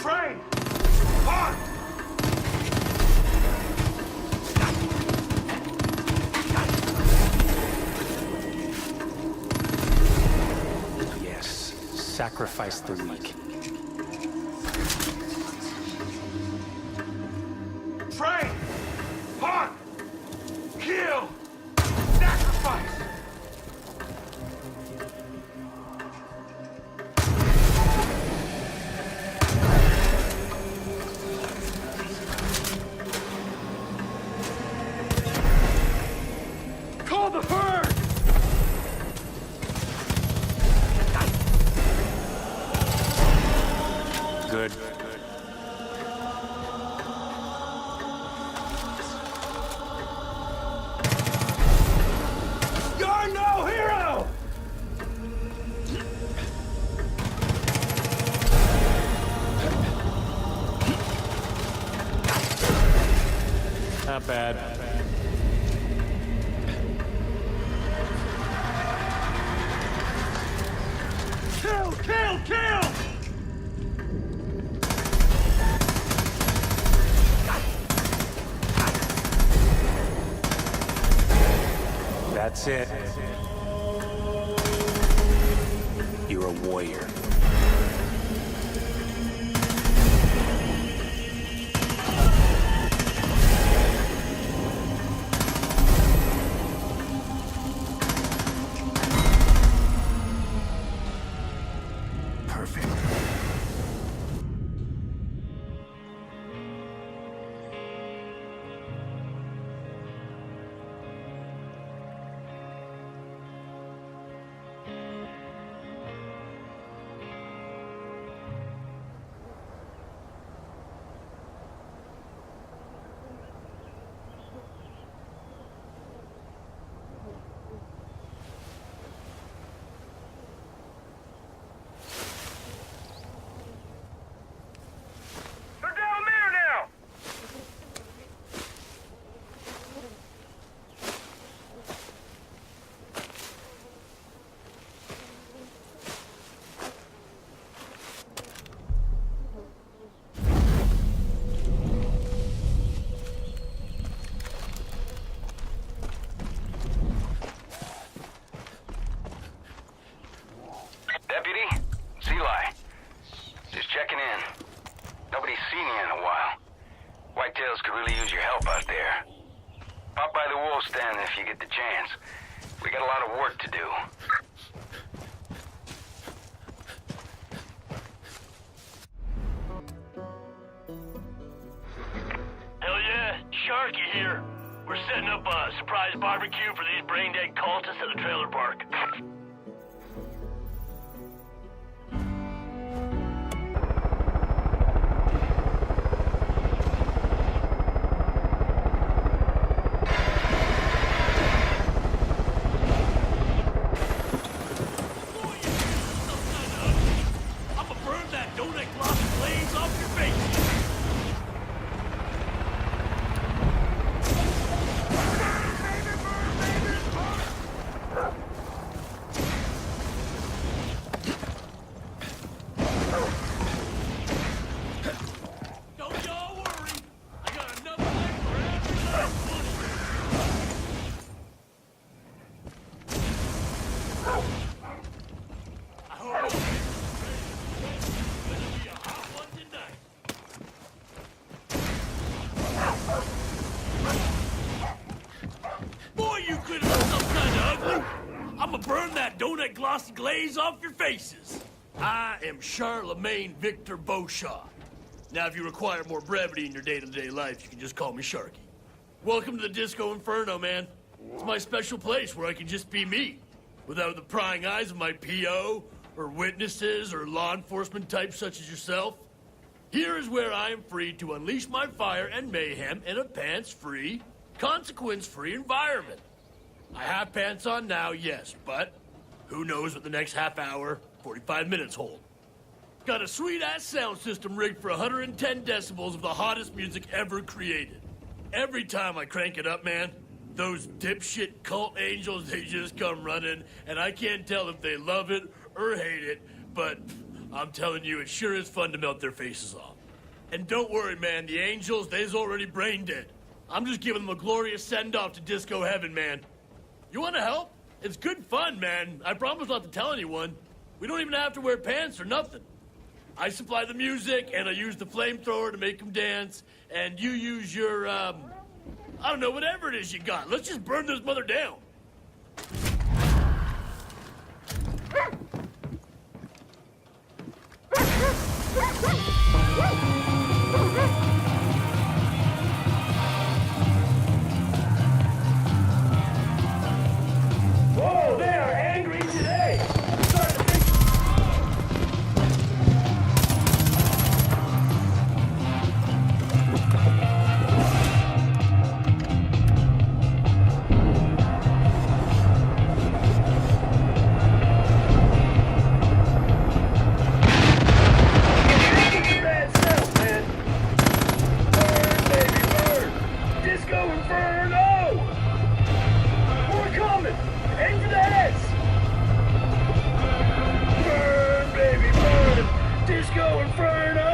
Train! Park! Yes, sacrifice the weak. Train! Park! Kill! Sacrifice! Call the herd! Good. You're no hero! Not bad. Kill! Kill! Kill! That's it. You're a warrior. Perfect. They're down there now! Deputy, it's Eli. Just checking in. Nobody's seen you in a while. Whitetails could really use your help out there. Pop by the wolf stand if you get the chance. We got a lot of work to do. Hell yeah, Sharky here. We're setting up a surprise barbecue for these brain-dead cultists at the trailer park. I'ma burn that donut glossy glaze off your face. Don't y'all worry. I got enough life for every last one of you. I hope you're ready. It's gonna be a hot one tonight. Boy, you could have been some kind of ugly. I'ma burn that donut glossy glaze off your faces. I am Charlemagne Victor Beauchamp. Now, if you require more brevity in your day-to-day life, you can just call me Sharky. Welcome to the Disco Inferno, man. It's my special place where I can just be me, without the prying eyes of my PO, or witnesses, or law enforcement types such as yourself. Here is where I am free to unleash my fire and mayhem in a pants-free, consequence-free environment. I have pants on now, yes, but who knows what the next half hour, 45 minutes hold. Got a sweet-ass sound system rigged for 110 decibels of the hottest music ever created. Every time I crank it up, man, those dipshit cult angels, they just come running, and I can't tell if they love it or hate it, but I'm telling you, it sure is fun to melt their faces off. And don't worry, man, the Angels, they's already brain dead. I'm just giving them a glorious send-off to disco heaven, man. You want to help? It's good fun, man. I promise not to tell anyone. We don't even have to wear pants or nothing. I supply the music, and I use the flamethrower to make them dance, and you use your, I don't know, whatever it is you got. Let's just burn this mother down. Whoa, they are angry today. I'm starting to think. Bad stuff, man. Burn, baby, burn. Disco Inferno. We're coming. Aim for the heads. Burn, baby, burn. Disco Inferno.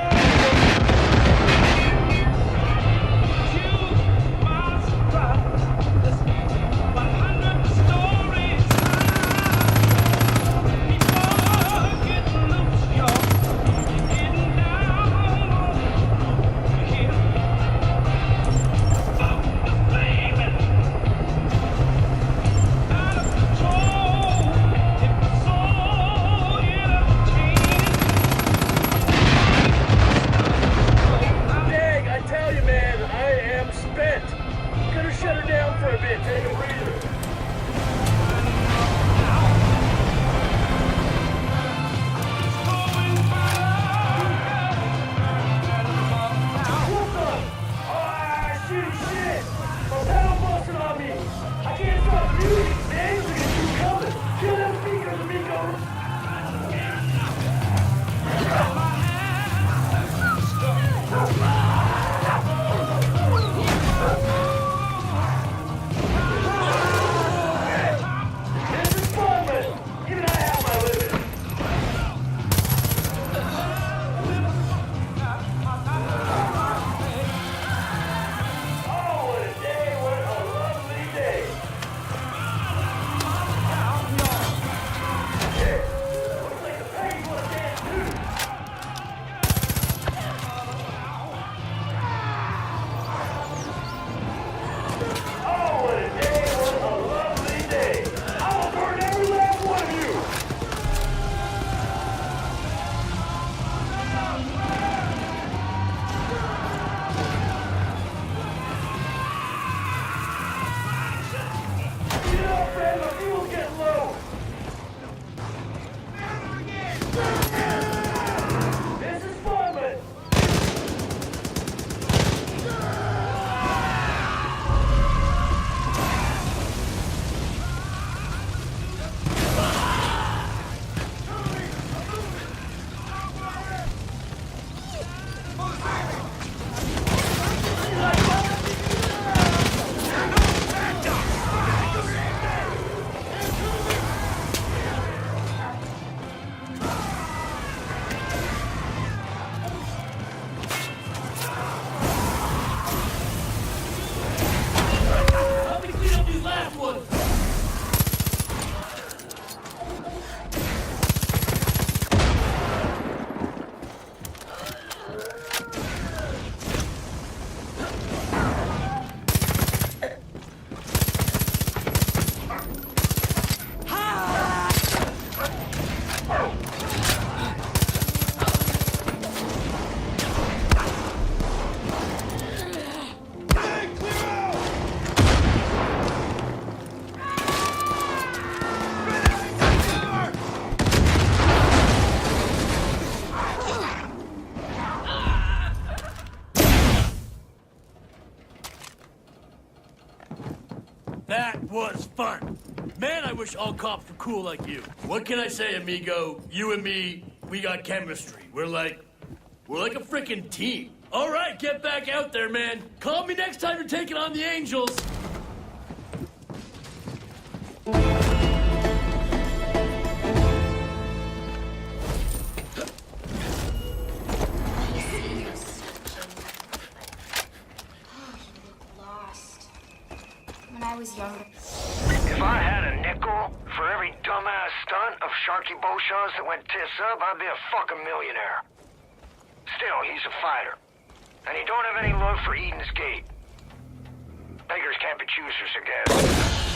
Dag, I tell you, man, I am spent. Gonna shut her down for a bit, take a breather. Shitty shit! My pedal busting on me! I can't stop the music! The angels are gonna keep coming! Kill them speakers, amigo! This is fun, but even I have my limits. Oh, what a day, what a lovely day. Hey, looks like the Peggies want to dance too. Oh, what a day, what a lovely day. I will burn every last one of you. Get up, man, my fuel's getting low. This is fun, but Help me clean up these last ones. That was fun. Man, I wish all cops were cool like you. What can I say, amigo? You and me, we got chemistry. We're like a freaking team. All right, get back out there, man. Call me next time you're taking on the Angels. was younger. If I had a nickel for every dumbass stunt of Sharky Beauchamp's that went tits up, I'd be a fucking millionaire. Still, he's a fighter. And he don't have any love for Eden's Gate. Beggars can't be choosers, I guess.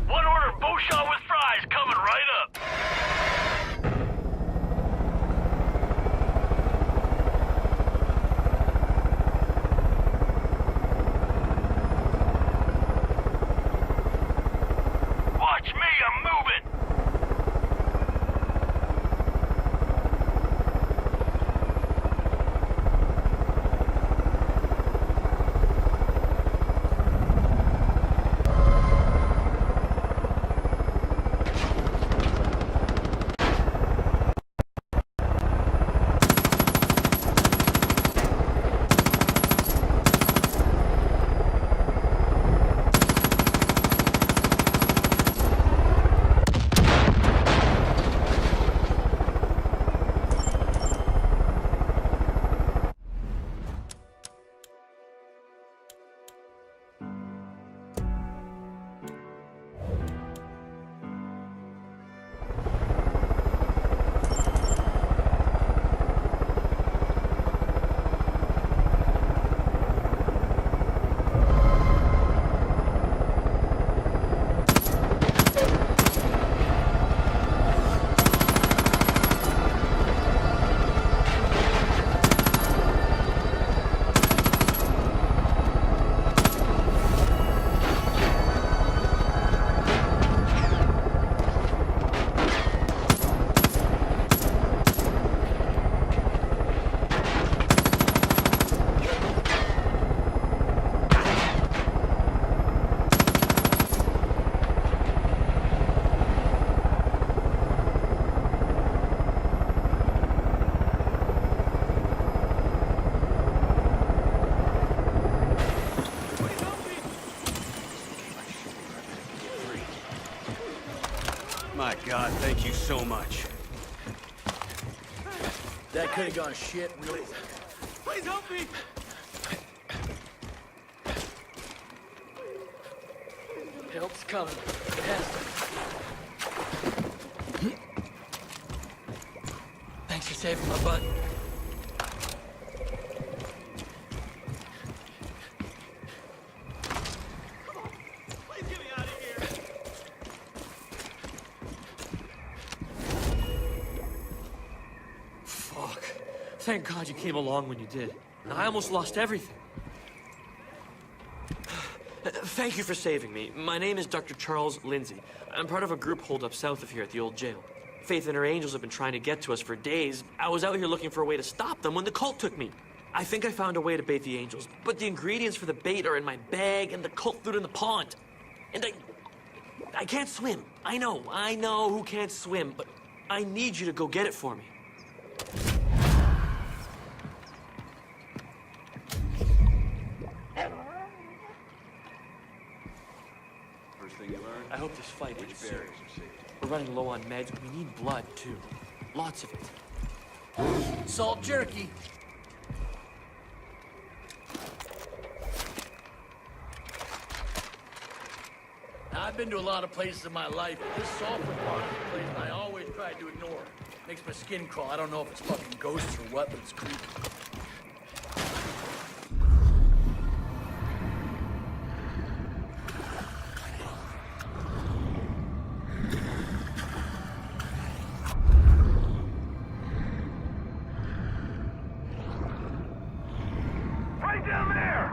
One order of Beauchamp with fries coming right up. Watch me, I'm moving. My God, thank you so much. That could have gone shit real. Please help me. Help's coming. It has to. Thanks for saving my butt. Thank God you came along when you did. I almost lost everything. Thank you for saving me. My name is Dr. Charles Lindsay. I'm part of a group holed up south of here at the old jail. Faith and her angels have been trying to get to us for days. I was out here looking for a way to stop them when the cult took me. I think I found a way to bait the angels, but the ingredients for the bait are in my bag and the cult threw it in the pond. And I can't swim. I know who can't swim, but I need you to go get it for me. I hope this fight ends soon. We're running low on meds. We need blood, too. Lots of it. Salt jerky. Now, I've been to a lot of places in my life, but this sulfur part is a place I always tried to ignore. Makes my skin crawl. I don't know if it's fucking ghosts or what, but it's creepy. Right down there!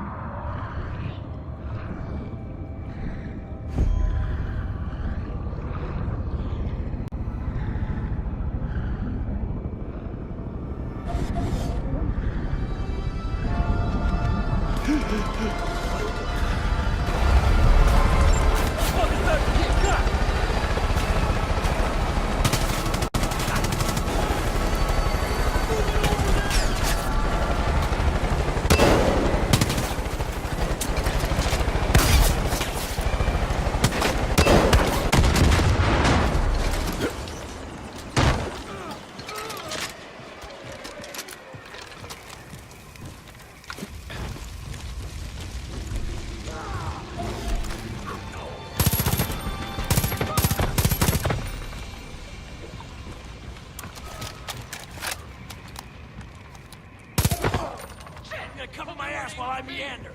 I meander.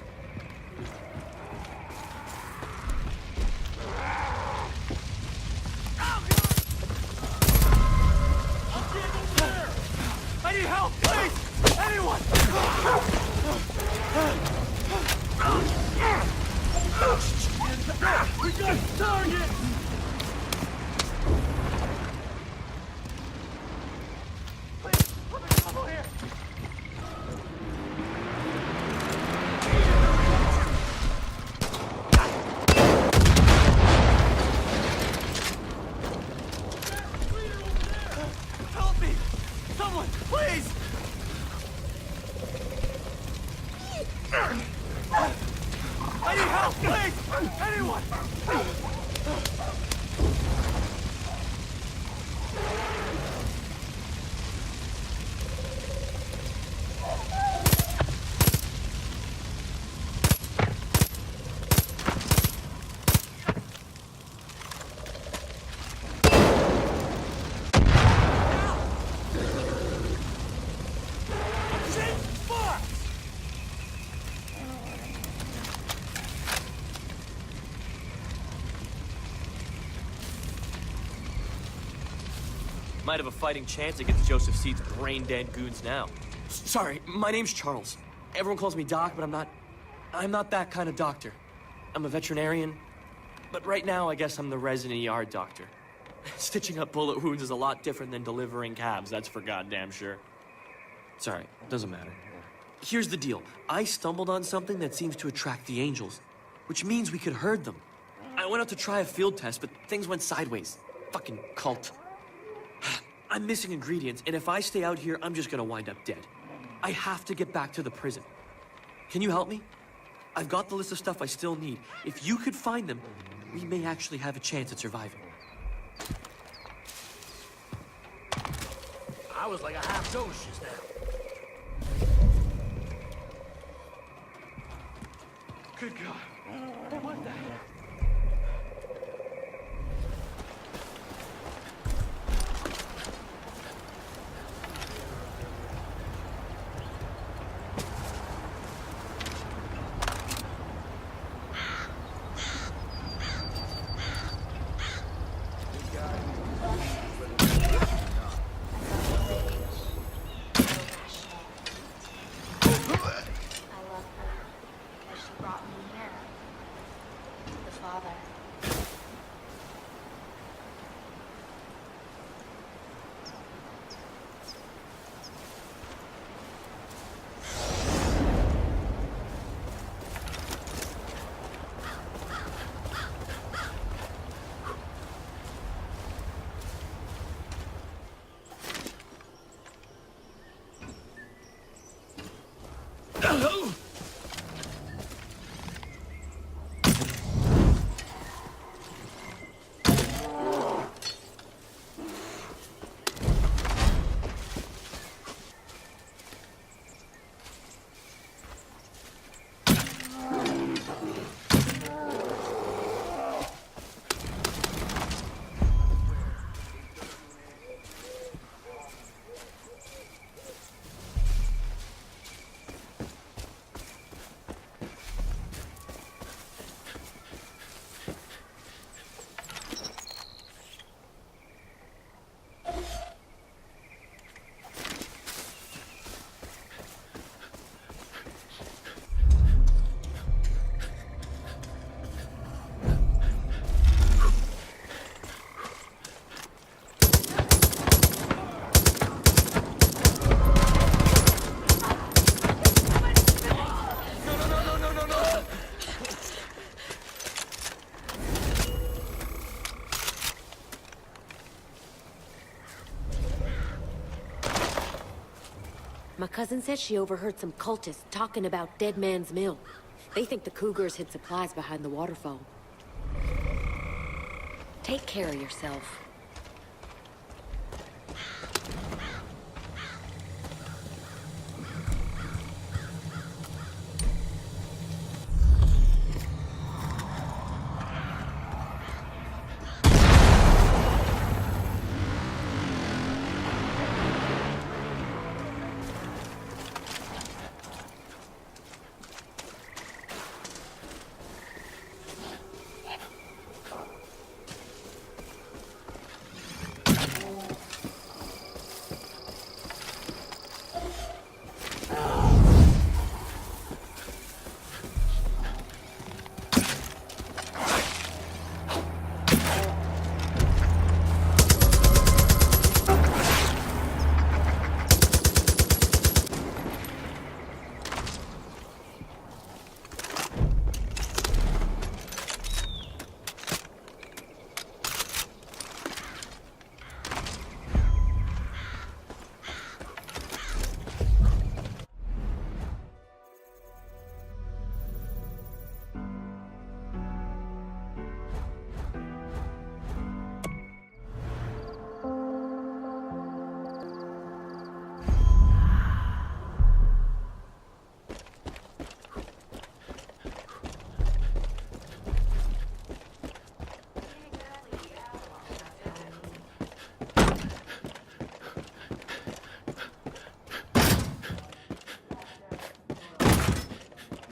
I need help, please! Anyone! We got the target! Help me! Someone, please! I need help, please! Anyone! Might have a fighting chance against Joseph Seed's brain-dead goons now. Sorry, my name's Charles. Everyone calls me Doc, but I'm not that kind of doctor. I'm a veterinarian, but right now I guess I'm the resident ER doctor. Stitching up bullet wounds is a lot different than delivering cabs, that's for goddamn sure. Sorry, doesn't matter. Here's the deal. I stumbled on something that seems to attract the angels, which means we could herd them. I went out to try a field test, but things went sideways. Fucking cult. I'm missing ingredients, and if I stay out here, I'm just gonna wind up dead. I have to get back to the prison. Can you help me? I've got the list of stuff I still need. If you could find them, we may actually have a chance at surviving. I was like a half dose just now. Good God. What the hell? My cousin said she overheard some cultists talking about Dead Man's Mill. They think the Cougars hid supplies behind the waterfall. Take care of yourself.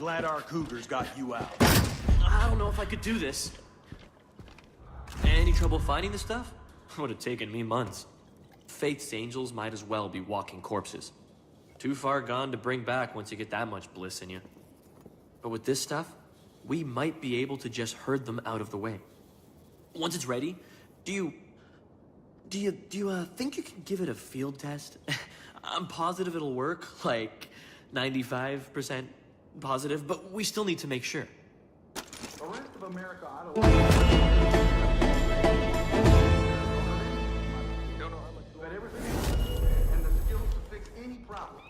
Glad our cougars got you out. I don't know if I could do this. Any trouble finding the stuff? Would have taken me months. Faith's angels might as well be walking corpses. Too far gone to bring back once you get that much bliss in you. But with this stuff, we might be able to just herd them out of the way. Once it's ready, do you think you can give it a field test? I'm positive it'll work, like 95% positive, but we still need to make sure. The rest of America ought to... Don't know how much... But everything and the skills to fix any problem.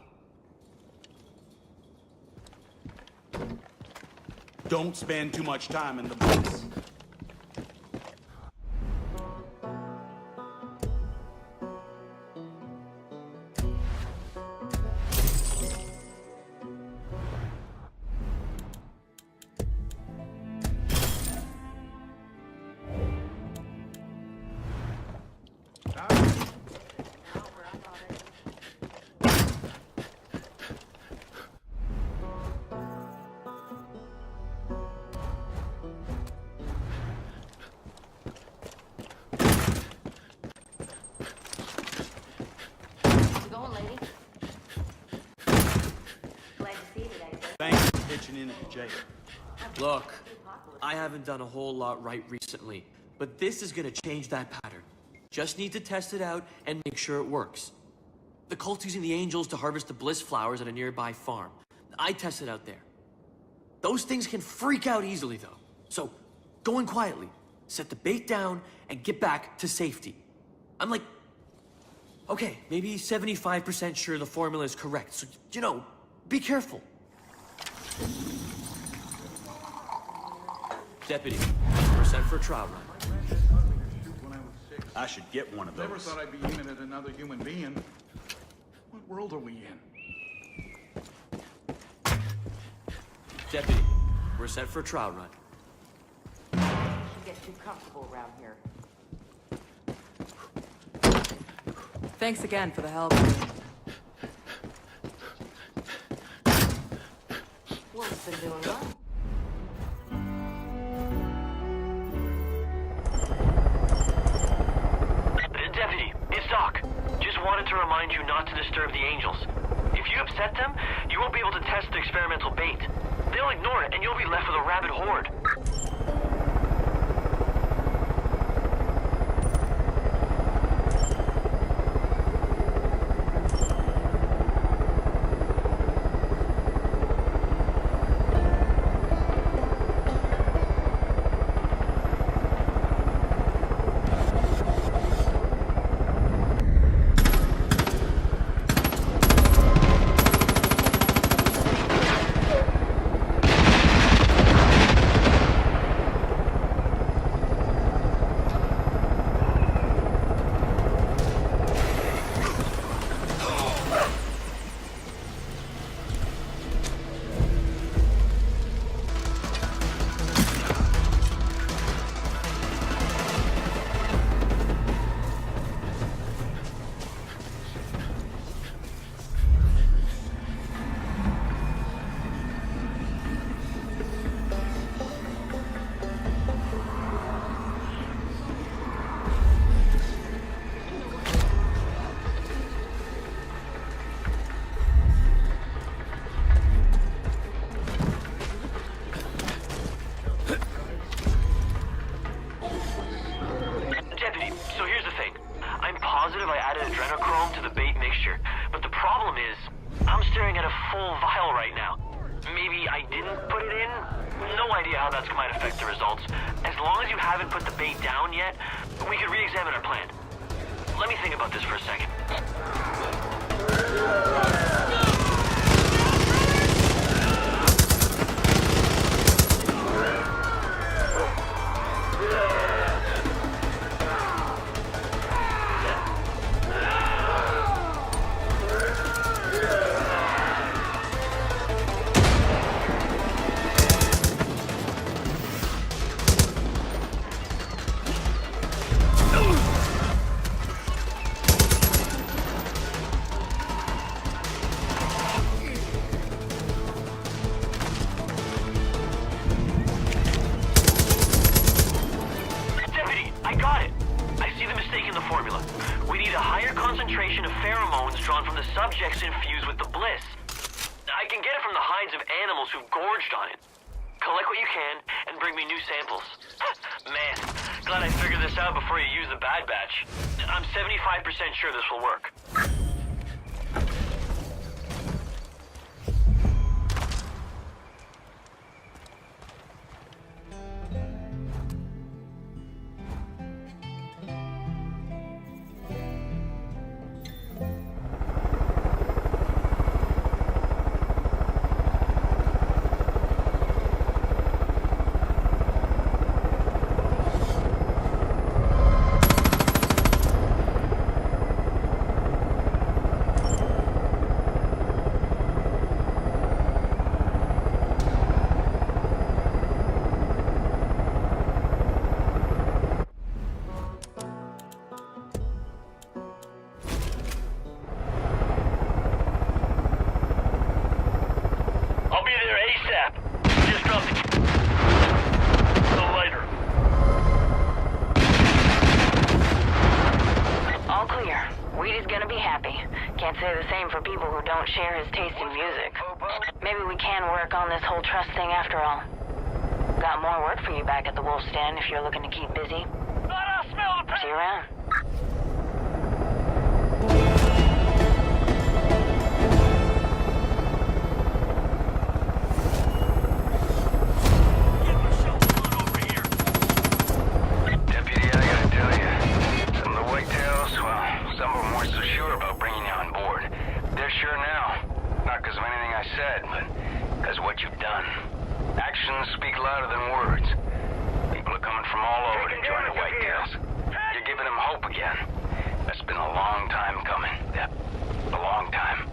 Don't spend too much time in the books. Thanks for pitching in at the jail. Look, I haven't done a whole lot right recently, but this is gonna change that pattern. Just need to test it out and make sure it works. The cult's using the angels to harvest the bliss flowers at a nearby farm. I tested out there. Those things can freak out easily, though. So, go in quietly, set the bait down, and get back to safety. I'm like, okay, maybe 75% sure the formula is correct, so, be careful. Deputy, we're sent for a trial run. When I was 6. I should get one of Never those. thought I'd be aiming at another human being. What world are we in? Deputy, we're set for a trial run. You get too comfortable around here. Thanks again for the help. Wolf's been doing well. Deputy, it's Doc. Just wanted to remind you not to disturb the angels. If you upset them, you won't be able to test the experimental bait. They'll ignore it, and you'll be left with a rabid horde. need a higher concentration of pheromones drawn from the subjects infused with the bliss. I can get it from the hides of animals who've gorged on it. Collect what you can, and bring me new samples. Man, glad I figured this out before you use the bad batch. I'm 75% sure this will work. Say the same for people who don't share his taste in music. Maybe we can work on this whole trust thing after all. Got more work for you back at the Wolf Stand if you're looking to keep busy. See you around. Deputy, I gotta tell you, some of the whitetails, well, some of them weren't so sure about bringing you on board. They're sure now. Not because of anything I said, but because of what you've done. Actions speak louder than words. People are coming from all over to join the whitetails. You're giving them hope again. That's been a long time coming. Yeah, a long time.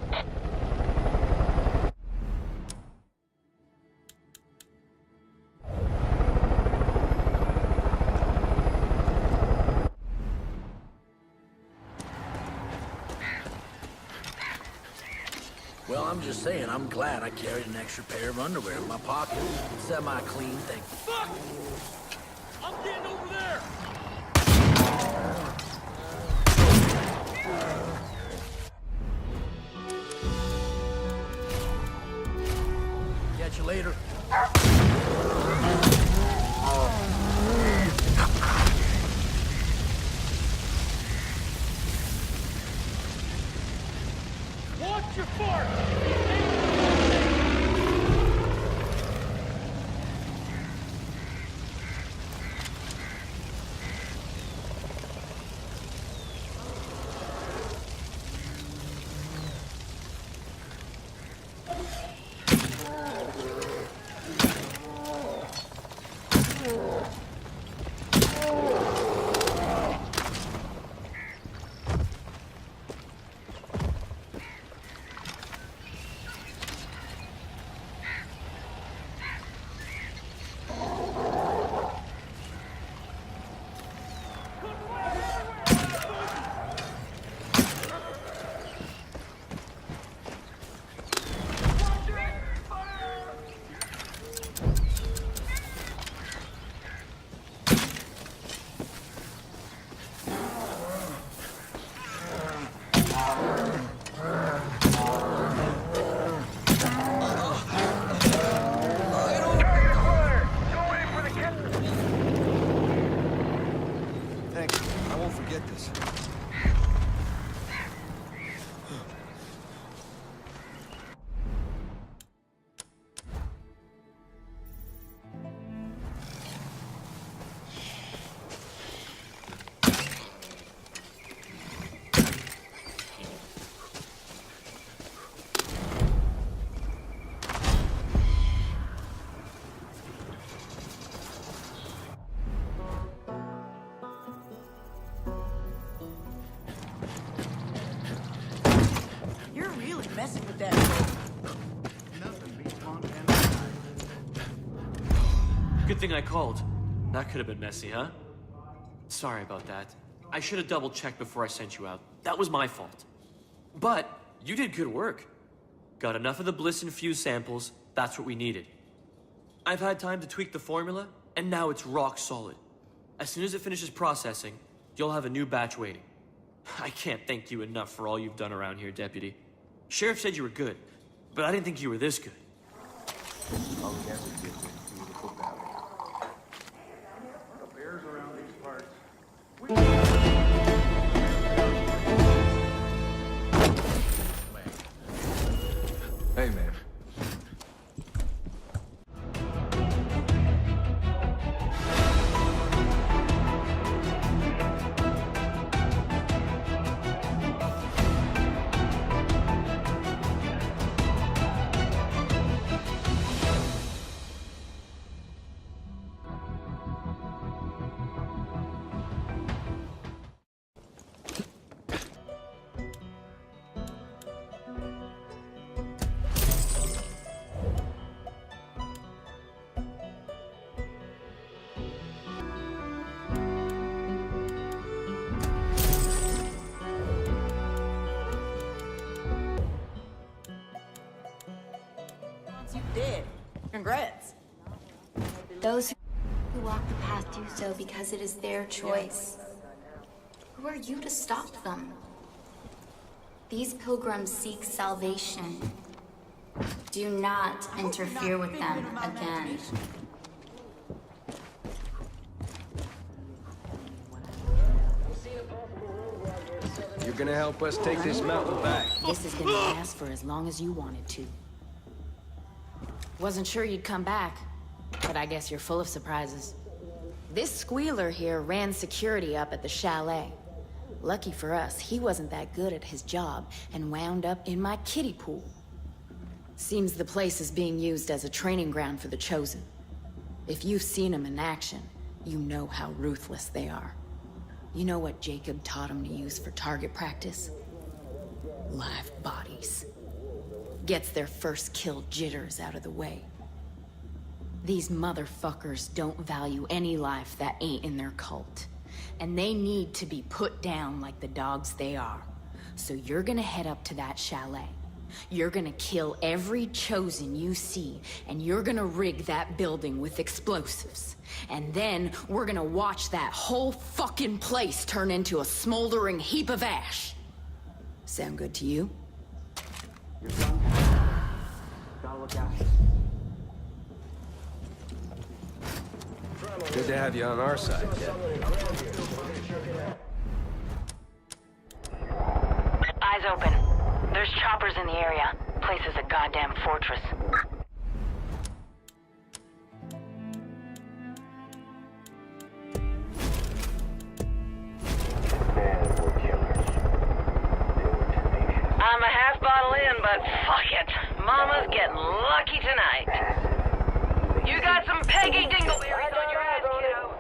Well, I'm just saying, I'm glad I carried an extra pair of underwear in my pocket. Semi-clean thing. Fuck! I'm getting over there! Catch you later. Watch your fart! Messing with that. Good thing I called. That could have been messy, huh? Sorry about that. I should have double-checked before I sent you out. That was my fault. But you did good work. Got enough of the bliss-infused samples. That's what we needed. I've had time to tweak the formula, and now it's rock solid. As soon as it finishes processing, you'll have a new batch waiting. I can't thank you enough for all you've done around here, Deputy. Sheriff said you were good, but I didn't think you were this good. All we have is this beautiful valley. The bears around these parts. Hey, man. You did. Congrats. Those who walk the path do so because it is their choice. Who are you to stop them? These pilgrims seek salvation. Do not interfere with them again. You're gonna help us take this mountain back. This is gonna last for as long as you want it to. Wasn't sure you'd come back, but I guess you're full of surprises. This squealer here ran security up at the chalet. Lucky for us, he wasn't that good at his job and wound up in my kiddie pool. Seems the place is being used as a training ground for the Chosen. If you've seen them in action, you know how ruthless they are. You know what Jacob taught him to use for target practice? Live bodies. Gets their first kill jitters out of the way. These motherfuckers don't value any life that ain't in their cult. And they need to be put down like the dogs they are. So you're gonna head up to that chalet. You're gonna kill every Chosen you see, and you're gonna rig that building with explosives. And then we're gonna watch that whole fucking place turn into a smoldering heap of ash. Sound good to you? You're done. Gotta look out. Good to have you on our side, Deb. Eyes open. There's choppers in the area. Place is a goddamn fortress. I'm a half bottle in, but fuck it. Mama's getting lucky tonight. You got some Peggy Dingleberries on your ass, kiddo.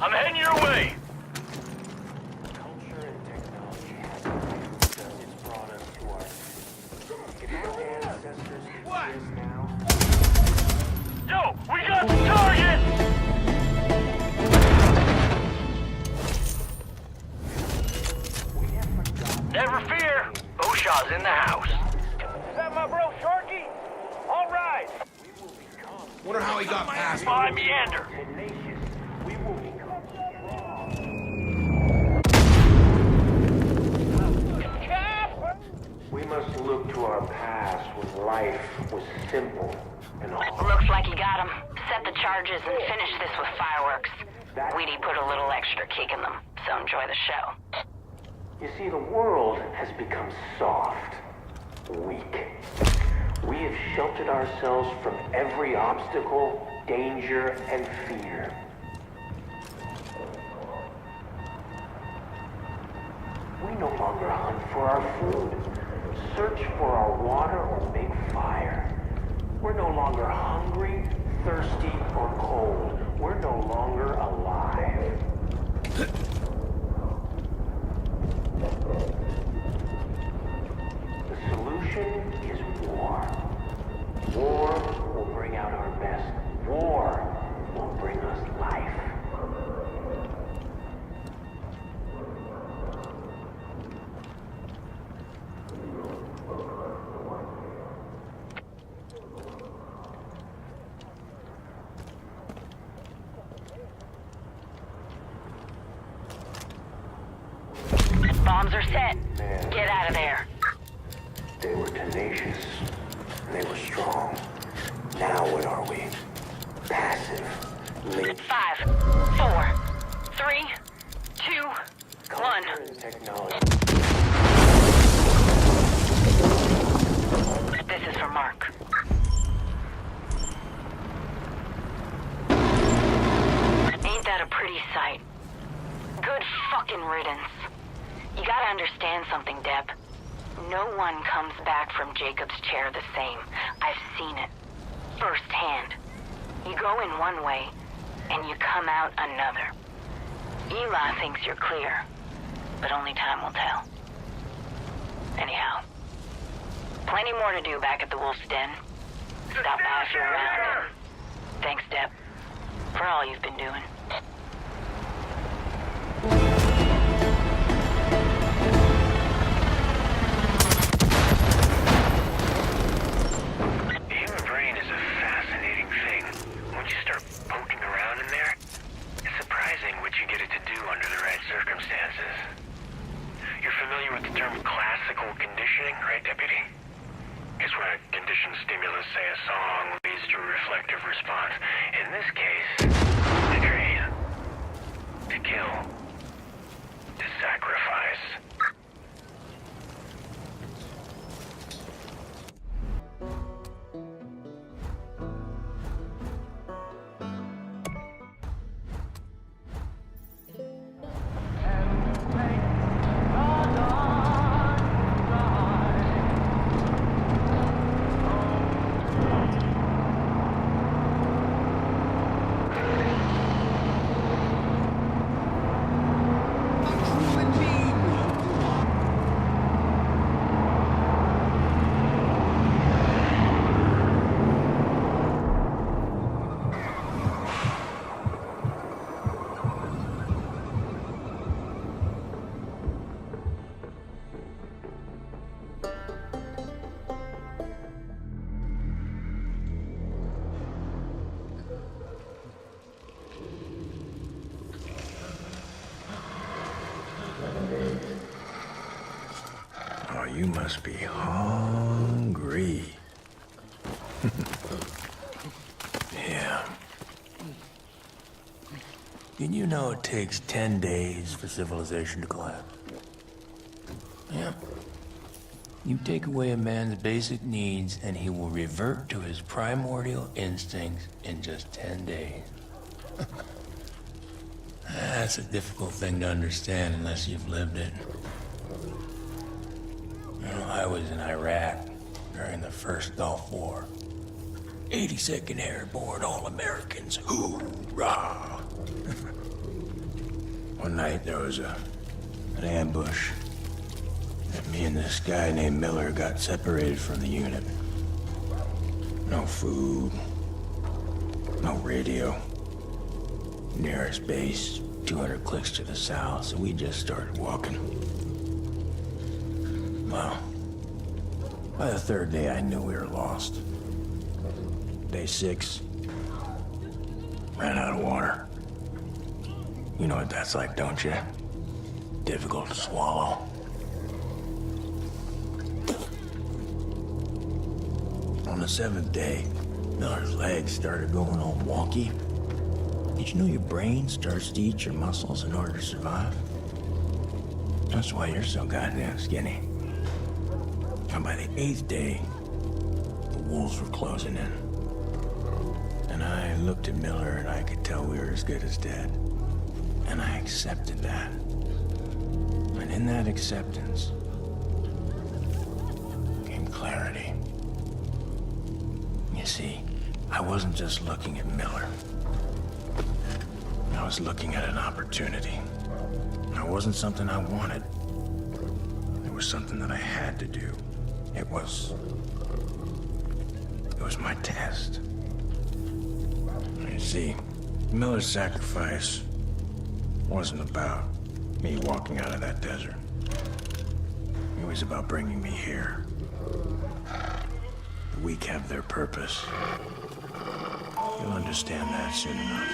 I'm heading your way. Culture and technology has because it's brought us to our... If our ancestors What? exist now... Yo, we got the target! Never fear, Oshaw's in the house. Is that my bro, Sharky? All right. Wonder how he got past me. By meander. Tenacious. We will become strong. We must look to our past when life was simple and hard. Looks like you got him. Set the charges and finish this with fireworks. Weedy put a little extra kick in them, so enjoy the show. You see, the world has become soft, weak. We have sheltered ourselves from every obstacle, danger, and fear. We no longer hunt for our food, search for our water, or make fire. We're no longer hungry, thirsty, or cold. We're no longer alive. The solution is war. War will bring out our best. War will bring us life. Bombs are set. Get out of there. They were tenacious. They were strong. Now what are we? Passive. 5, 4, 3, 2, 1. Technology. This is for Mark. Ain't that a pretty sight? Good fucking riddance. You gotta understand something, Deb. No one comes back from Jacob's chair the same. I've seen it. Firsthand. You go in one way, and you come out another. Eli thinks you're clear, but only time will tell. Anyhow, plenty more to do back at the Wolf's Den. Stop by if you're around. Thanks, Deb, for all you've been doing. The human brain is a fascinating thing. Once you start poking around in there, it's surprising what you get it to do under the right circumstances. You're familiar with the term classical conditioning, right, Deputy? It's when a conditioned stimulus, say a song, leads to a reflective response. In this case, to train, to kill, to sacrifice. Oh, you must be hungry. Yeah. Did you know it takes 10 days for civilization to collapse? Yeah. You take away a man's basic needs and he will revert to his primordial instincts in just 10 days. That's a difficult thing to understand unless you've lived it. You know, I was in Iraq during the first Gulf War. 82nd Airborne All-Americans, hoorah! One night there was an ambush. And me and this guy named Miller got separated from the unit. No food, no radio. Nearest base, 200 clicks to the south, so we just started walking. Well, by the third day I knew we were lost. Day 6, ran out of water. You know what that's like, don't you? Difficult to swallow. On the 7th day, Miller's legs started going all wonky. Did you know your brain starts to eat your muscles in order to survive? That's why you're so goddamn skinny. And by the 8th day, the wolves were closing in. And I looked at Miller and I could tell we were as good as dead. And I accepted that. And in that acceptance came clarity. You see, I wasn't just looking at Miller. I was looking at an opportunity. It wasn't something I wanted. It was something that I had to do. It was my test. You see, Miller's sacrifice wasn't about me walking out of that desert. It was about bringing me here. The weak have their purpose. You'll understand that soon enough.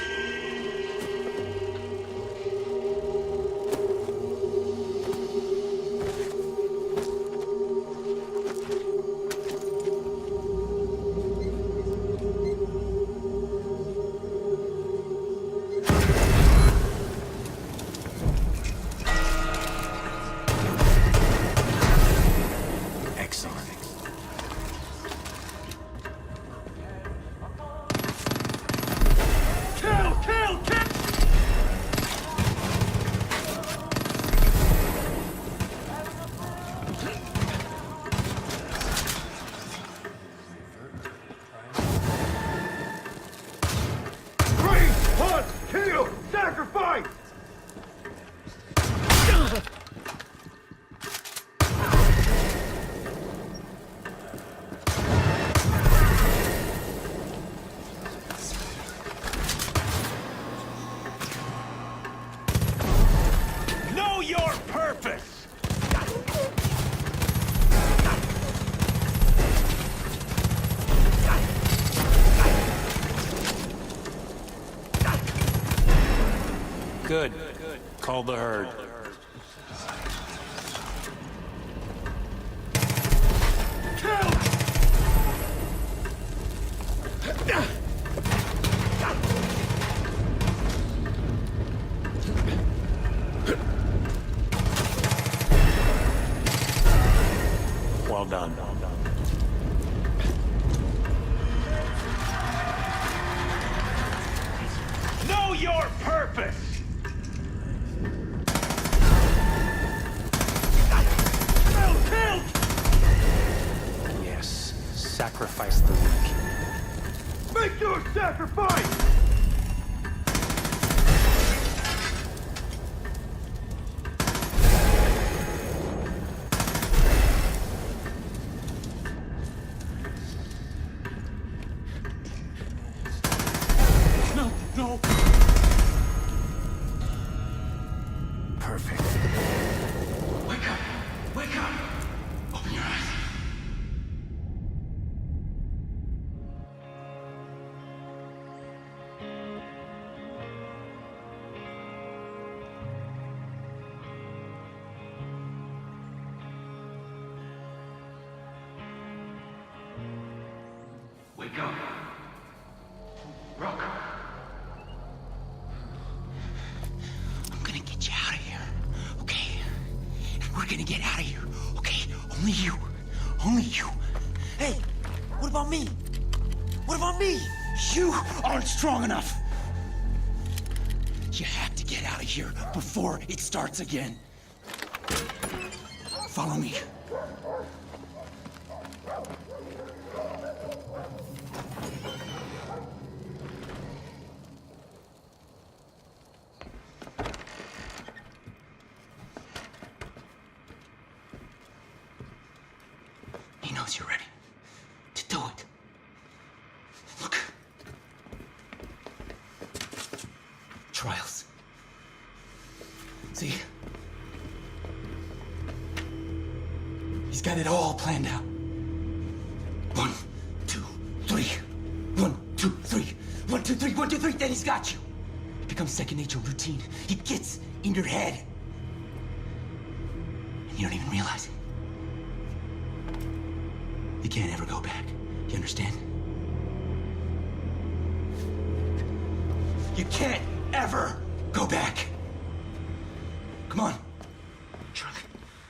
Good. Call the herd. Well done. Know your purpose! Yes, sacrifice the weak. Make your sacrifice! No. Perfect. Wake up! Wake up! Open your eyes. Wake up. Rocco. I'm gonna get you out of here, okay? And we're gonna get out of here, okay? Only you. Only you. Hey, what about me? What about me? You aren't strong enough. You have to get out of here before it starts again. Follow me. trials. See? He's got it all planned out. 1, 2, 3. 1, 2, 3. 1, 2, 3. 1, 2, 3. Then he's got you. It becomes second nature, routine. It gets in your head. And you don't even realize it. You can't ever go back. You understand? You can't ever go back. Come on. Truck.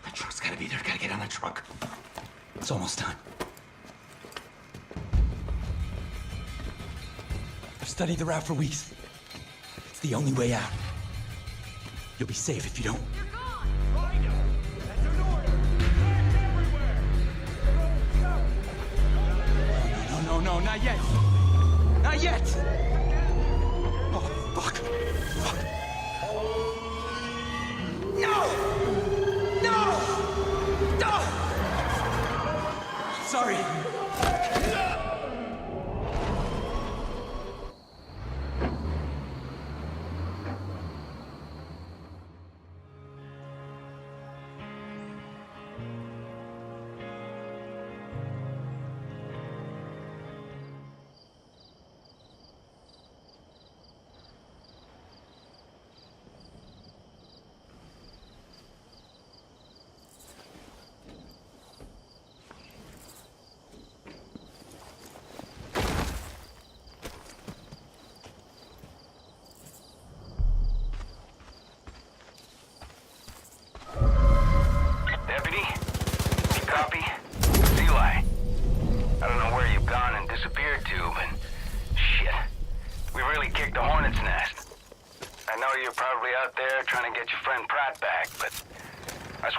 That truck's gotta be there. Gotta get on that truck. It's almost time. I've studied the route for weeks. It's the only way out. You'll be safe if you don't. No, not yet. Not yet. Oh, fuck. Fuck. No! No! Sorry.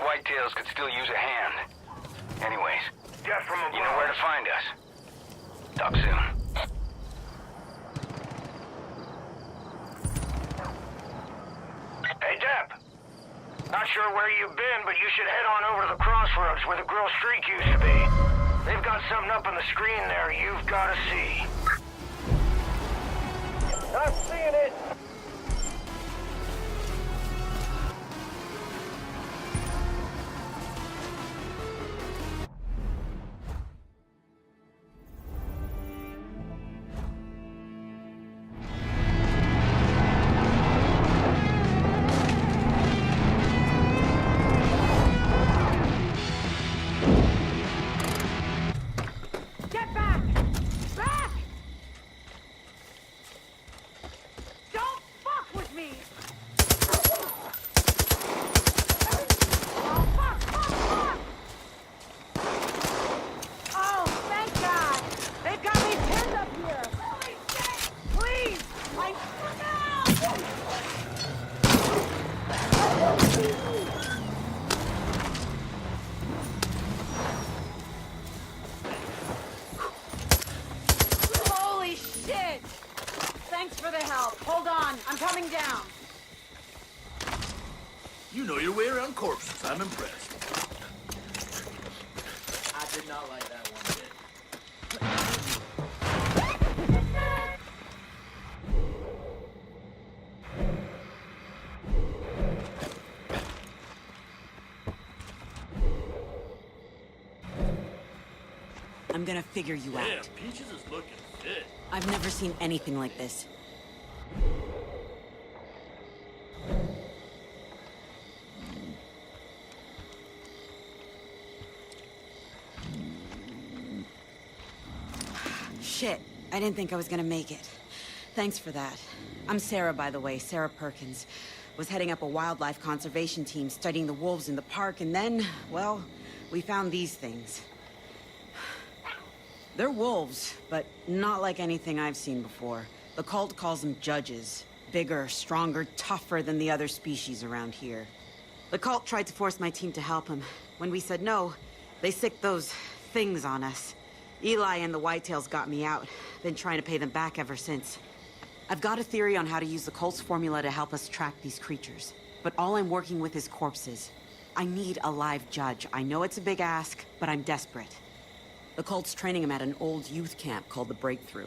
Whitetails could still use a hand. Anyways, you know where to find us. Talk soon. Hey, Deb. Not sure where you've been, but you should head on over to the crossroads where the grill streak used to be. They've got something up on the screen there you've got to see. Not seeing it. You know your way around corpses. I'm impressed. I did not like that one bit. I'm gonna figure you out. Yeah, Peaches is looking fit. I've never seen anything like this. Shit, I didn't think I was gonna make it. Thanks for that. I'm Sarah, by the way, Sarah Perkins. Was heading up a wildlife conservation team studying the wolves in the park, and then, well, we found these things. They're wolves, but not like anything I've seen before. The cult calls them judges. Bigger, stronger, tougher than the other species around here. The cult tried to force my team to help him. When we said no, they sicked those things on us. Eli and the Whitetails got me out. Been trying to pay them back ever since. I've got a theory on how to use the cult's formula to help us track these creatures. But all I'm working with is corpses. I need a live judge. I know it's a big ask, but I'm desperate. The cult's training him at an old youth camp called the Breakthrough.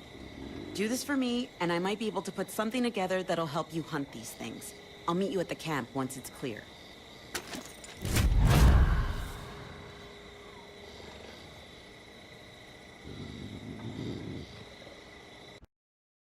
Do this for me, and I might be able to put something together that'll help you hunt these things. I'll meet you at the camp once it's clear.